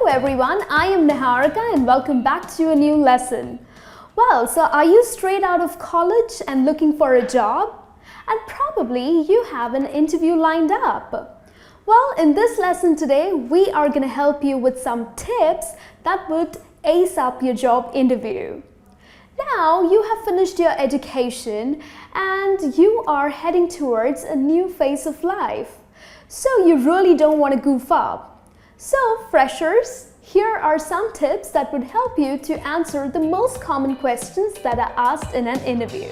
Hello everyone, I am Niharika and welcome back to a new lesson. Well, so are you straight out of college and looking for a job? And probably you have an interview lined up. Well, in this lesson today, we are going to help you with some tips that would ace up your job interview. Now, you have finished your education and you are heading towards a new phase of life. So you really don't want to goof up. So freshers, here are some tips that would help you to answer the most common questions that are asked in an interview.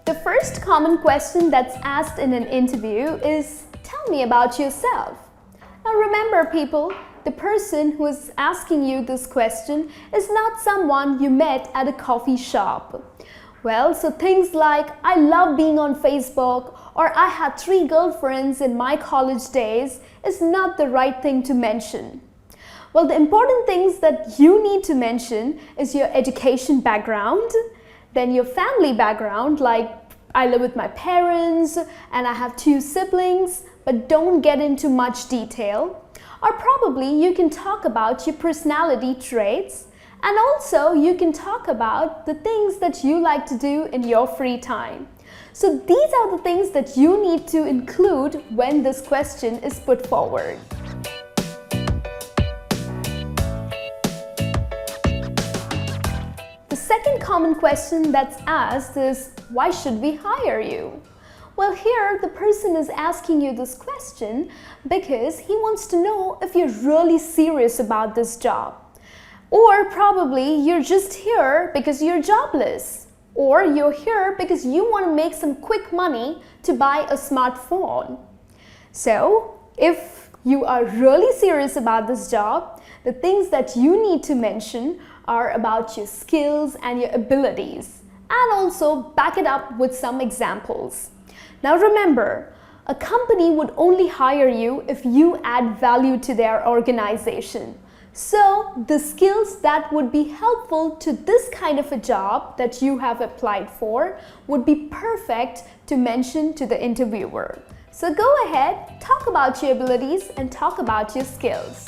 The first common question that's asked in an interview is, tell me about yourself. Now remember people, the person who is asking you this question is not someone you met at a coffee shop. Well, so things like, I love being on Facebook or I had 3 girlfriends in my college days is not the right thing to mention. Well, the important things that you need to mention is your education background, then your family background, like I live with my parents and I have 2 siblings, but don't get into much detail. Or probably you can talk about your personality traits. And also, you can talk about the things that you like to do in your free time. So these are the things that you need to include when this question is put forward. The second common question that's asked is, why should we hire you? Well, here the person is asking you this question because he wants to know if you're really serious about this job. Or probably you're just here because you're jobless. Or you're here because you want to make some quick money to buy a smartphone. So, if you are really serious about this job, the things that you need to mention are about your skills and your abilities. And also back it up with some examples. Now remember, a company would only hire you if you add value to their organization. So the skills that would be helpful to this kind of a job that you have applied for would be perfect to mention to the interviewer. So go ahead, talk about your abilities and talk about your skills.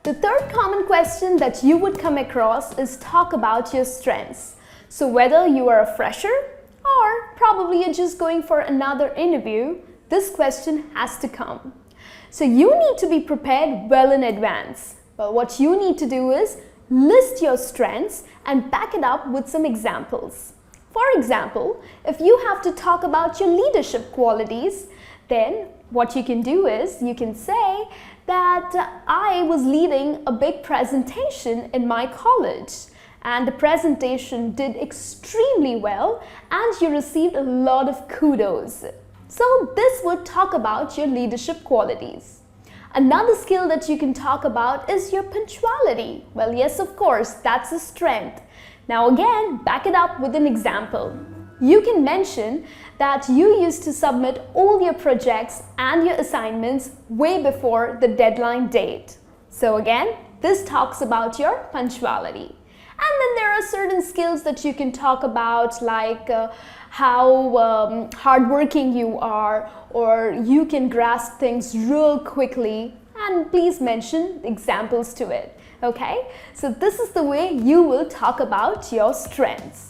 The third common question that you would come across is talk about your strengths. So whether you are a fresher or probably you're just going for another interview, this question has to come. So you need to be prepared well in advance. But what you need to do is list your strengths and back it up with some examples. For example, if you have to talk about your leadership qualities, then what you can do is you can say that I was leading a big presentation in my college and the presentation did extremely well and you received a lot of kudos. So this would talk about your leadership qualities. Another skill that you can talk about is your punctuality. Well, yes, of course, that's a strength. Now again, back it up with an example. You can mention that you used to submit all your projects and your assignments way before the deadline date. So again, this talks about your punctuality. And then there are certain skills that you can talk about like how hardworking you are or you can grasp things real quickly and please mention examples to it. Okay, so this is the way you will talk about your strengths.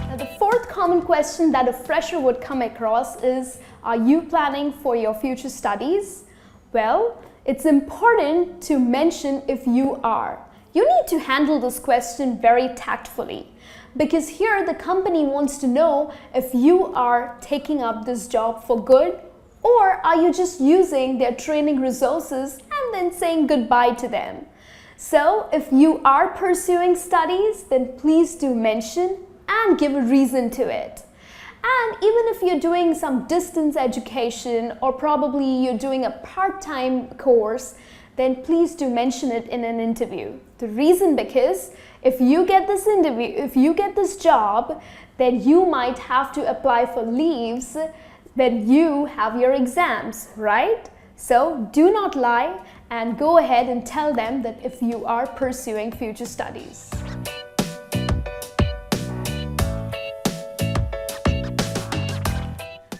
Now, the fourth common question that a fresher would come across is, are you planning for your future studies? Well, it's important to mention if you are. You need to handle this question very tactfully because here the company wants to know if you are taking up this job for good or are you just using their training resources and then saying goodbye to them. So if you are pursuing studies, then please do mention and give a reason to it. And even if you're doing some distance education or probably you're doing a part-time course, then please do mention it in an interview. The reason because if you get this interview, if you get this job, then you might have to apply for leaves when you have your exams, right? So do not lie and go ahead and tell them that if you are pursuing future studies.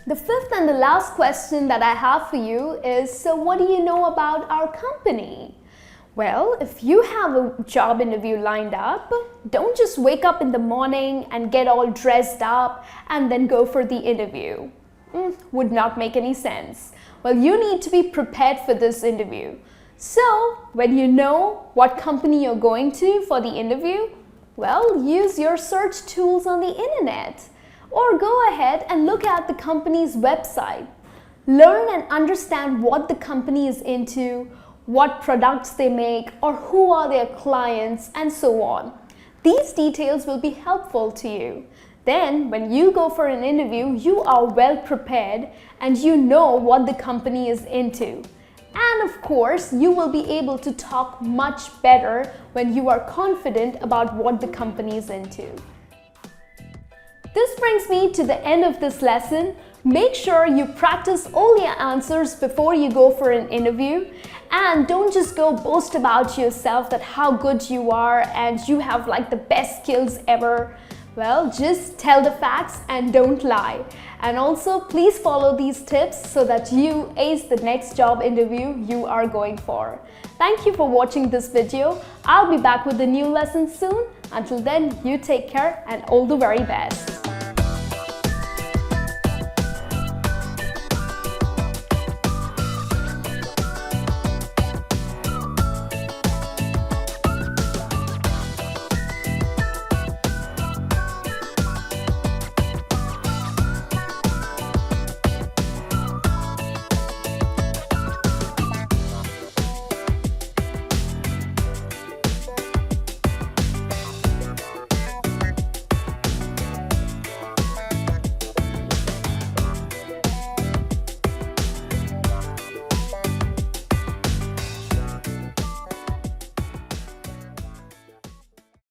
The fifth and the last question that I have for you is, so what do you know about our company? Well, if you have a job interview lined up, don't just wake up in the morning and get all dressed up and then go for the interview. Would not make any sense. Well, you need to be prepared for this interview. So, when you know what company you're going to for the interview, well, use your search tools on the internet. Or go ahead and look at the company's website. Learn and understand what the company is into, what products they make, or who are their clients, and so on. These details will be helpful to you. Then, when you go for an interview, you are well prepared and you know what the company is into. And of course, you will be able to talk much better when you are confident about what the company is into. This brings me to the end of this lesson. Make sure you practice all your answers before you go for an interview, and don't just go boast about yourself that how good you are and you have like the best skills ever. Well, just tell the facts and don't lie. And also, please follow these tips so that you ace the next job interview you are going for. Thank you for watching this video. I'll be back with a new lesson soon. Until then, you take care and all the very best.